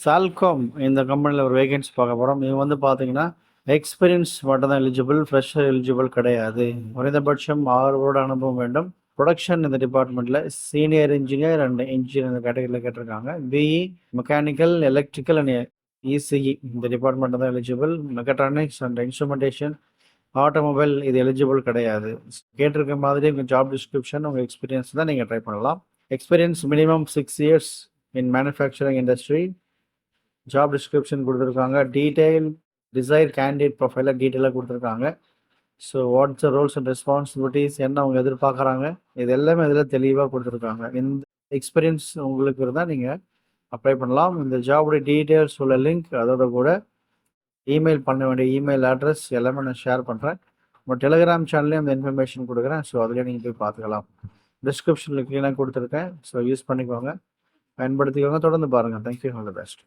Salcomp இந்த கம்பெனியில் ஒரு வேகன்சி பார்க்க போகிறோம். இவங்க வந்து பார்த்தீங்கன்னா எக்ஸ்பீரியன்ஸ் மட்டும் தான் எலிஜிபிள், ஃப்ரெஷர் எலிஜிபிள் கிடையாது. குறைந்தபட்சம் 6 வருட அனுபவம் வேண்டும். ப்ரொடக்ஷன் இந்த டிபார்ட்மெண்ட்டில் சீனியர் இன்ஜினியர் அண்ட் இன்ஜினியர் இந்த கேட்டகரியில் கேட்டிருக்காங்க. BE mechanical, electrical and ECE இந்த டிபார்ட்மெண்ட் தான் eligible. Mechatronics and instrumentation, automobile இது எலிஜிபிள் கிடையாது. கேட்டிருக்க மாதிரி உங்கள் ஜாப் டிஸ்கிரிப்ஷன், உங்கள் எக்ஸ்பீரியன்ஸ் தான் நீங்கள் ட்ரை பண்ணலாம். Experience minimum 6 years in manufacturing industry. Job description கொடுத்துருக்காங்க. டீட்டெயில் டிசைர் கேண்டிடேட் ப்ரொஃபைலாக டீட்டெயிலாக கொடுத்துருக்காங்க. So what's the roles and responsibilities, என்ன அவங்க எதிர்பார்க்குறாங்க, இது எல்லாமே இதில் தெளிவாக கொடுத்துருக்காங்க. இந்த எக்ஸ்பீரியன்ஸ் உங்களுக்கு இருந்தால் நீங்கள் அப்ளை பண்ணலாம். இந்த ஜாபுடைய டீட்டெயில்ஸ் உள்ள லிங்க், அதோட கூட இமெயில் பண்ண வேண்டிய இமெயில் அட்ரஸ் எல்லாமே நான் ஷேர் பண்ணுறேன். உங்கள் டெலிகிராம் சேனல்லையும் அந்த இன்ஃபர்மேஷன் கொடுக்குறேன். ஸோ அதிலே நீங்கள் போய் பார்த்துக்கலாம். டிஸ்கிரிப்ஷனில் க்ளீனாக கொடுத்துருக்கேன். ஸோ யூஸ் பண்ணிக்கோங்க, பயன்படுத்திக்கோங்க, தொடர்ந்து பாருங்கள். Thank you, all the best.